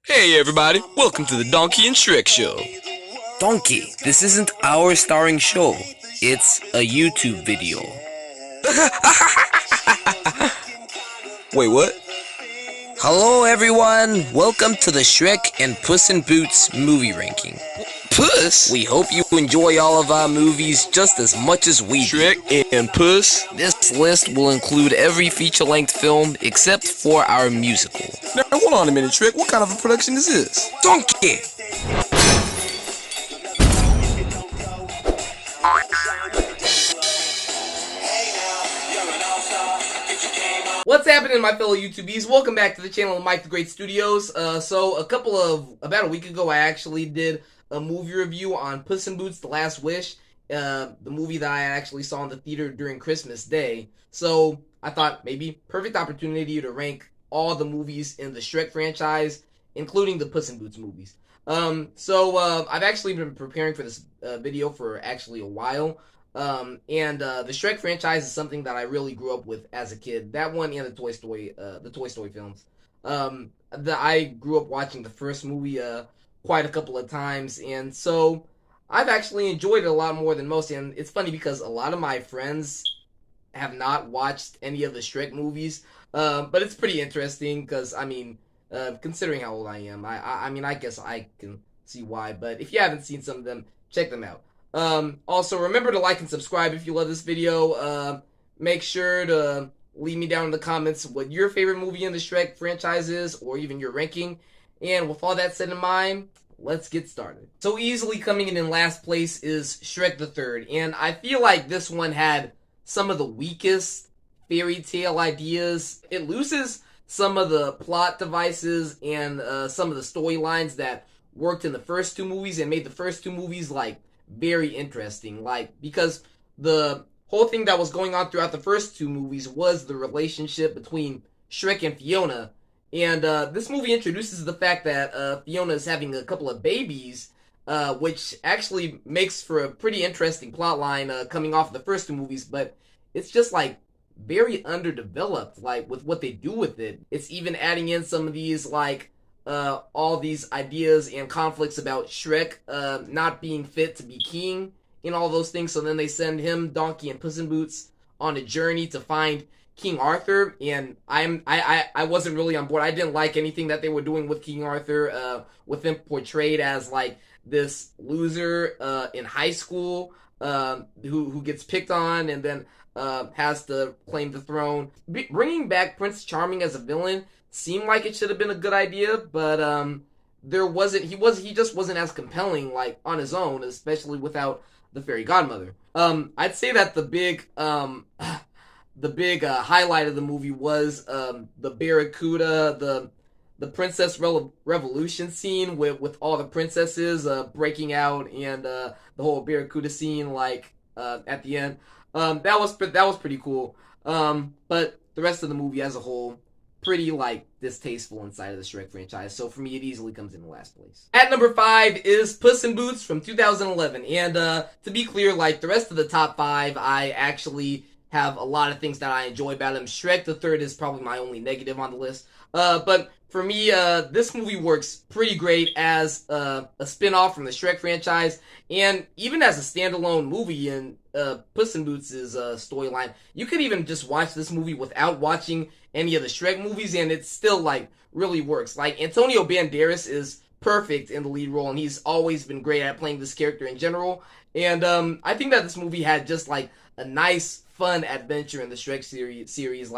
Hey everybody, welcome to the Donkey and Shrek Show. Donkey, this isn't our starring show. It's a YouTube video. Wait, what? Hello everyone, welcome to the Shrek and Puss in Boots movie ranking. Puss? We hope you enjoy all of our movies just as much as we do. Shrek and Puss? This list will include every feature-length film except for our musical. Now hold on a minute, Shrek, what kind of a production is this? Donkey! What's happening, my fellow YouTubies? Welcome back to the channel of Mike the Great Studios. About a week ago, I actually did a movie review on Puss in Boots: The Last Wish, the movie that I actually saw in the theater during Christmas Day. So I thought maybe perfect opportunity to rank all the movies in the Shrek franchise, including the Puss in Boots movies. I've actually been preparing for this video for actually a while. The Shrek franchise is something that I really grew up with as a kid. That one and the Toy Story films. I grew up watching the first movie quite a couple of times, and so I've actually enjoyed it a lot more than most. And it's funny because a lot of my friends have not watched any of the Shrek movies, but it's pretty interesting because considering how old I am, I guess I can see why. But if you haven't seen some of them, check them out. Also, remember to like and subscribe if you love this video. Make sure to leave me down in the comments what your favorite movie in the Shrek franchise is, or even your ranking. And with all that said in mind, let's get started. So easily coming in last place is Shrek the Third. And I feel like this one had some of the weakest fairy tale ideas. It loses some of the plot devices and some of the storylines that worked in the first two movies and made the first two movies very interesting, because the whole thing that was going on throughout the first two movies was the relationship between Shrek and Fiona, and this movie introduces the fact that Fiona is having a couple of babies, which actually makes for a pretty interesting plot line coming off of the first two movies, but it's just very underdeveloped, with what they do with it. It's even adding in some of these all these ideas and conflicts about Shrek not being fit to be king and all those things. So then they send him, Donkey, and Puss in Boots on a journey to find King Arthur. And I wasn't really on board. I didn't like anything that they were doing with King Arthur, with him portrayed as this loser in high school who gets picked on and then has to claim the throne. Bringing back Prince Charming as a villain seemed like it should have been a good idea, but he just wasn't as compelling on his own, especially without the fairy godmother. I'd say that the big highlight of the movie was the Barracuda, the Princess Revolution scene with all the princesses breaking out, and the whole Barracuda scene at the end. That was pretty cool. But the rest of the movie as a whole, pretty distasteful inside of the Shrek franchise. So for me, it easily comes in last place. At number 5 is Puss in Boots from 2011. And to be clear, the rest of the top 5, I actually have a lot of things that I enjoy about him. Shrek the Third is probably my only negative on the list. But for me, this movie works pretty great as a spin-off from the Shrek franchise, and even as a standalone movie in Puss in Boots' storyline. You could even just watch this movie without watching any of the Shrek movies, and it still really works. Antonio Banderas is perfect in the lead role, and he's always been great at playing this character in general. And I think that this movie had just a nice, fun adventure in the Shrek series,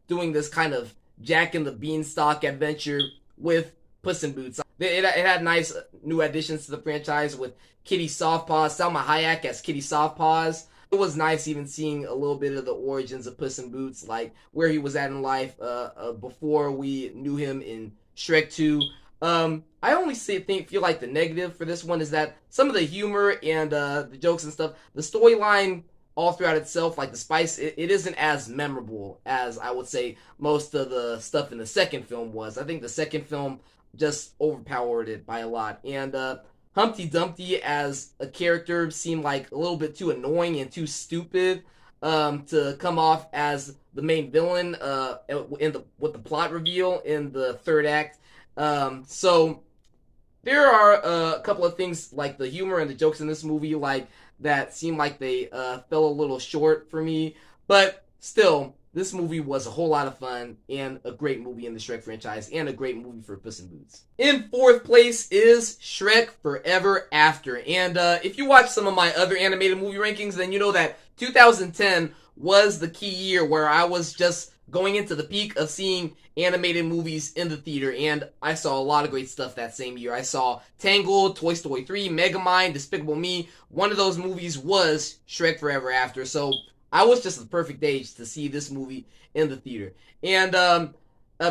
doing this kind of Jack and the Beanstalk adventure with Puss in Boots. It had nice new additions to the franchise with Kitty Softpaws, Salma Hayek as Kitty Softpaws. It was nice even seeing a little bit of the origins of Puss in Boots, where he was at in life before we knew him in Shrek 2. I only feel like the negative for this one is that some of the humor and the jokes and stuff, the storyline all throughout itself, the spice, it isn't as memorable as I would say most of the stuff in the second film was. I think the second film just overpowered it by a lot. And Humpty Dumpty as a character seemed a little bit too annoying and too stupid to come off as the main villain with the plot reveal in the third act. So there are a couple of things like the humor and the jokes in this movie like that seem like they fell a little short for me, but still this movie was a whole lot of fun and a great movie in the Shrek franchise and a great movie for Puss in Boots. In fourth place is Shrek Forever After, and if you watch some of my other animated movie rankings, then you know that 2010 was the key year where I was just going into the peak of seeing animated movies in the theater, and I saw a lot of great stuff that same year. I saw Tangled, Toy Story 3, Megamind, Despicable Me. One of those movies was Shrek Forever After, so I was just the perfect age to see this movie in the theater. And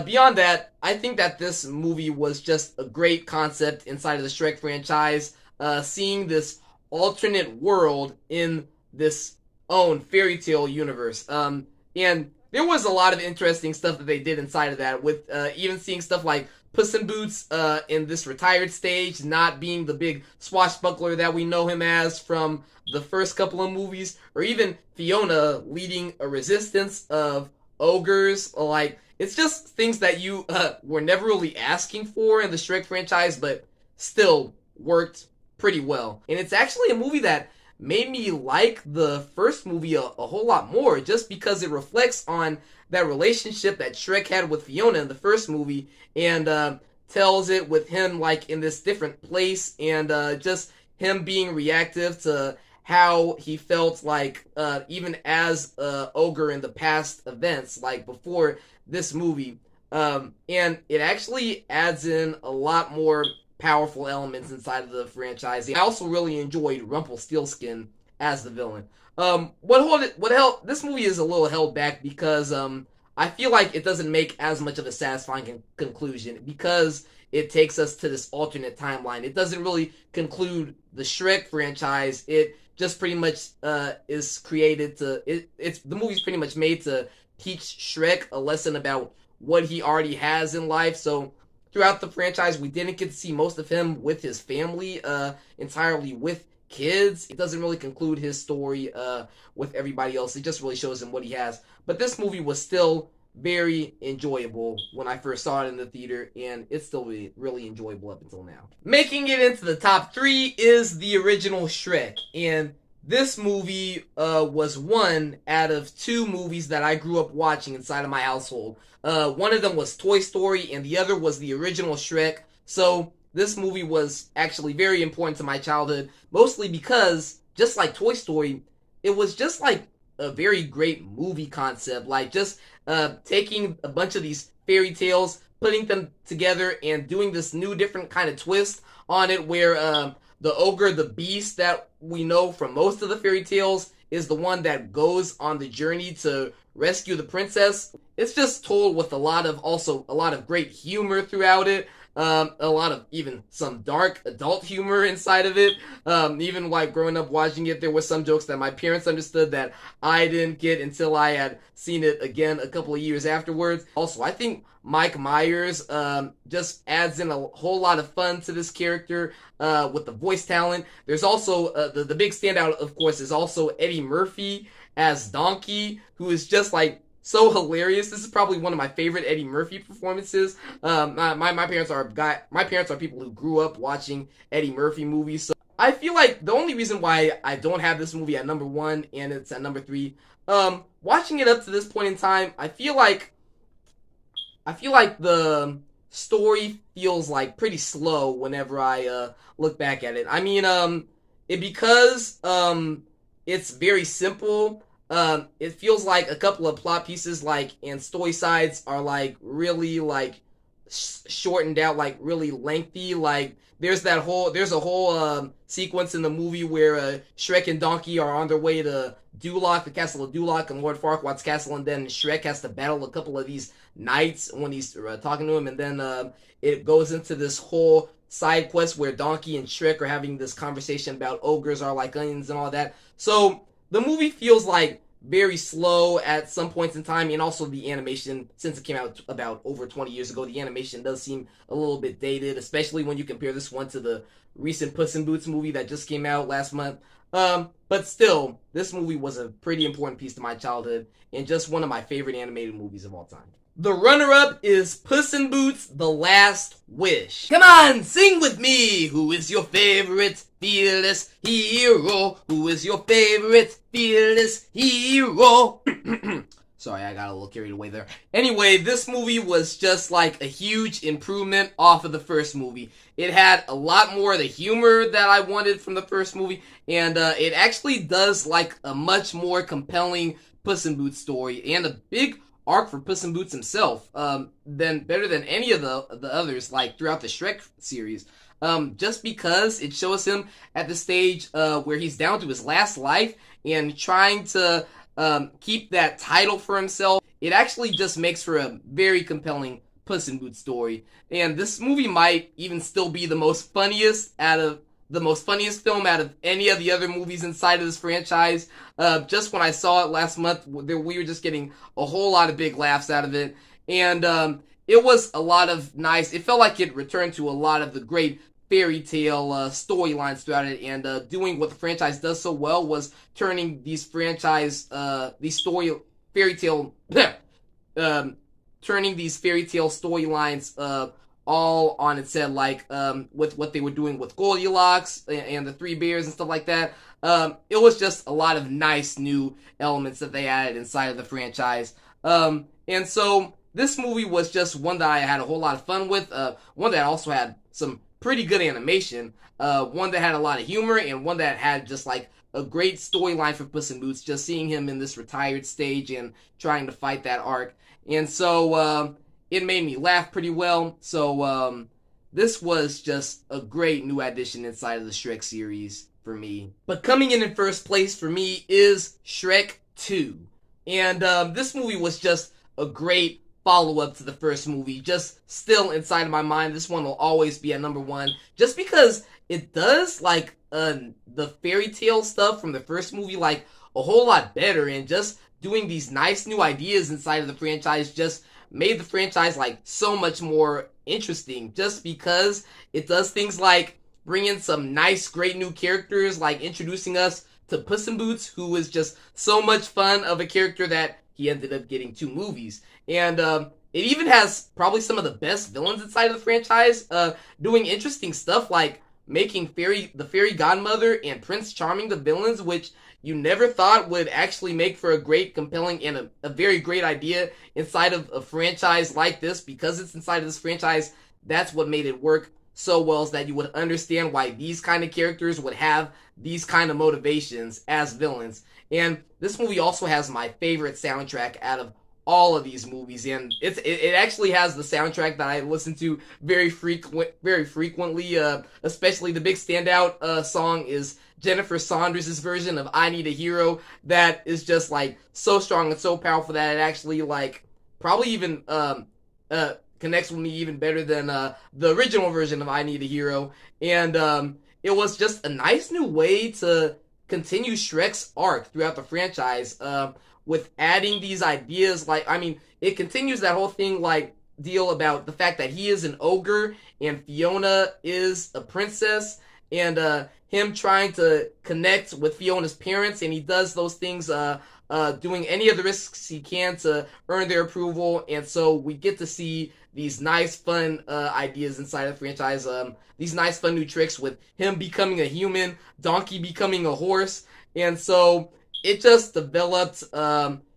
beyond that, I think that this movie was just a great concept inside of the Shrek franchise, seeing this alternate world in this own fairy tale universe. And there was a lot of interesting stuff that they did inside of that, with even seeing stuff like Puss in Boots in this retired stage, not being the big swashbuckler that we know him as from the first couple of movies, or even Fiona leading a resistance of ogres. Like, it's just things that you were never really asking for in the Shrek franchise, but still worked pretty well. And it's actually a movie that made me like the first movie a whole lot more, just because it reflects on that relationship that Shrek had with Fiona in the first movie, and tells it with him like in this different place, and just him being reactive to how he felt like even as ogre in the past events, like before this movie. And it actually adds in a lot more powerful elements inside of the franchise. I also really enjoyed Rumpelstiltskin as the villain. What held this movie is a little held back because I feel like it doesn't make as much of a satisfying conclusion, because it takes us to this alternate timeline. It doesn't really conclude the Shrek franchise. It just pretty much is created to it's the movie's pretty much made to teach Shrek a lesson about what he already has in life. So throughout the franchise, we didn't get to see most of him with his family, entirely with kids. It doesn't really conclude his story with everybody else. It just really shows him what he has. But this movie was still very enjoyable when I first saw it in the theater, and it's still really enjoyable up until now. Making it into the top 3 is the original Shrek, and this movie was one out of 2 movies that I grew up watching inside of my household. One of them was Toy Story, and the other was the original Shrek. So this movie was actually very important to my childhood, mostly because, just like Toy Story, it was just like a very great movie concept. Like, just taking a bunch of these fairy tales, putting them together, and doing this new different kind of twist on it, where the ogre, the beast that we know from most of the fairy tales, is the one that goes on the journey to rescue the princess. It's just told with a lot of great humor throughout it. A lot of even some dark adult humor inside of it. Even like growing up watching it, there were some jokes that my parents understood that I didn't get until I had seen it again a couple of years afterwards. Also, I think Mike Myers just adds in a whole lot of fun to this character with the voice talent. There's also the big standout, of course, is also Eddie Murphy as Donkey, who is just like so hilarious. This is probably one of my favorite Eddie Murphy performances. My parents are people who grew up watching Eddie Murphy movies, so I feel like the only reason why I don't have this movie at number 1 and it's at number 3, watching it up to this point in time, I feel like the story feels like pretty slow whenever I look back at it. I mean, because it's very simple. It feels like a couple of plot pieces, like, and story sides are like really like shortened out, like really lengthy. Like there's a whole sequence in the movie where Shrek and Donkey are on their way to Duloc, the castle of Duloc, and Lord Farquaad's castle, and then Shrek has to battle a couple of these knights when he's talking to him, and then it goes into this whole side quest where Donkey and Shrek are having this conversation about ogres are like onions and all that. So the movie feels like very slow at some points in time, and also the animation, since it came out about over 20 years ago, the animation does seem a little bit dated, especially when you compare this one to the recent Puss in Boots movie that just came out last month. But still, this movie was a pretty important piece to my childhood, and just one of my favorite animated movies of all time. The runner-up is Puss in Boots: The Last Wish. Come on, sing with me! Who is your favorite fearless hero? Who is your favorite fearless hero? Sorry, I got a little carried away there. Anyway, this movie was just like a huge improvement off of the first movie. It had a lot more of the humor that I wanted from the first movie, and it actually does like a much more compelling Puss in Boots story, and a big arc for Puss in Boots himself, better than any of the others, like throughout the Shrek series. Just because it shows him at the stage where he's down to his last life and trying to keep that title for himself. It actually just makes for a very compelling Puss in Boots story. And this movie might even still be the most funniest film out of any of the other movies inside of this franchise. Just when I saw it last month, we were just getting a whole lot of big laughs out of it. And it was a lot of nice, it felt like it returned to a lot of the great fairy tale storylines throughout it, and doing what the franchise does so well was turning these fairy tale storylines all on its head, like with what they were doing with Goldilocks and the Three Bears and stuff like that. It was just a lot of nice new elements that they added inside of the franchise. And so this movie was just one that I had a whole lot of fun with, one that also had some pretty good animation, one that had a lot of humor, and one that had just like a great storyline for Puss in Boots, just seeing him in this retired stage and trying to fight that arc. And so it made me laugh pretty well. So this was just a great new addition inside of the Shrek series for me. But coming in first place for me is Shrek 2. And this movie was just a great follow-up to the first movie. Just still inside of my mind, this one will always be at number one, just because it does like the fairy tale stuff from the first movie like a whole lot better, and just doing these nice new ideas inside of the franchise just made the franchise like so much more interesting, just because it does things like bring in some nice great new characters, like introducing us to Puss in Boots, who is just so much fun of a character that he ended up getting 2 movies. And it even has probably some of the best villains inside of the franchise, doing interesting stuff like making the fairy godmother and Prince Charming the villains, which you never thought would actually make for a great, compelling, and a very great idea inside of a franchise like this. Because it's inside of this franchise, that's what made it work so well, is that you would understand why these kind of characters would have these kind of motivations as villains. And this movie also has my favorite soundtrack out of all of these movies, and it actually has the soundtrack that I listen to very frequently. Especially the big standout song is Jennifer Saunders' version of "I Need a Hero." That is just like so strong and so powerful that it actually like probably even connects with me even better than the original version of "I Need a Hero." And it was just a nice new way to continue Shrek's arc throughout the franchise, with adding these ideas. Like, I mean, it continues that whole thing, like, deal about the fact that he is an ogre and Fiona is a princess, and him trying to connect with Fiona's parents, and he does those things doing any of the risks he can to earn their approval. And so we get to see these nice fun ideas inside of the franchise, these nice fun new tricks with him becoming a human, Donkey becoming a horse. And so it just developed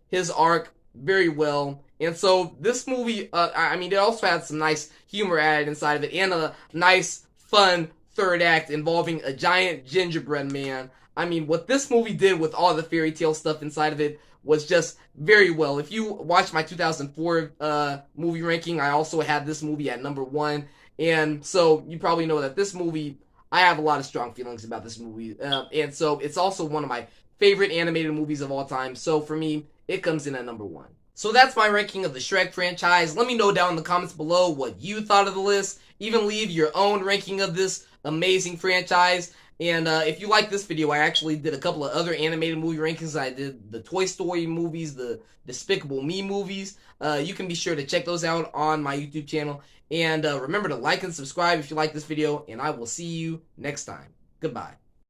his arc very well. And so this movie, I mean, it also had some nice humor added inside of it, and a nice fun third act involving a giant gingerbread man. I mean, what this movie did with all the fairy tale stuff inside of it was just very well. If you watch my 2004 movie ranking, I also had this movie at number 1. And so you probably know that this movie, I have a lot of strong feelings about this movie. And so it's also one of my favorite animated movies of all time. So for me, it comes in at number 1. So that's my ranking of the Shrek franchise. Let me know down in the comments below what you thought of the list. Even leave your own ranking of this amazing franchise. And if you like this video, I actually did a couple of other animated movie rankings. I did the Toy Story movies, the Despicable Me movies. You can be sure to check those out on my YouTube channel. And remember to like and subscribe if you like this video. And I will see you next time. Goodbye.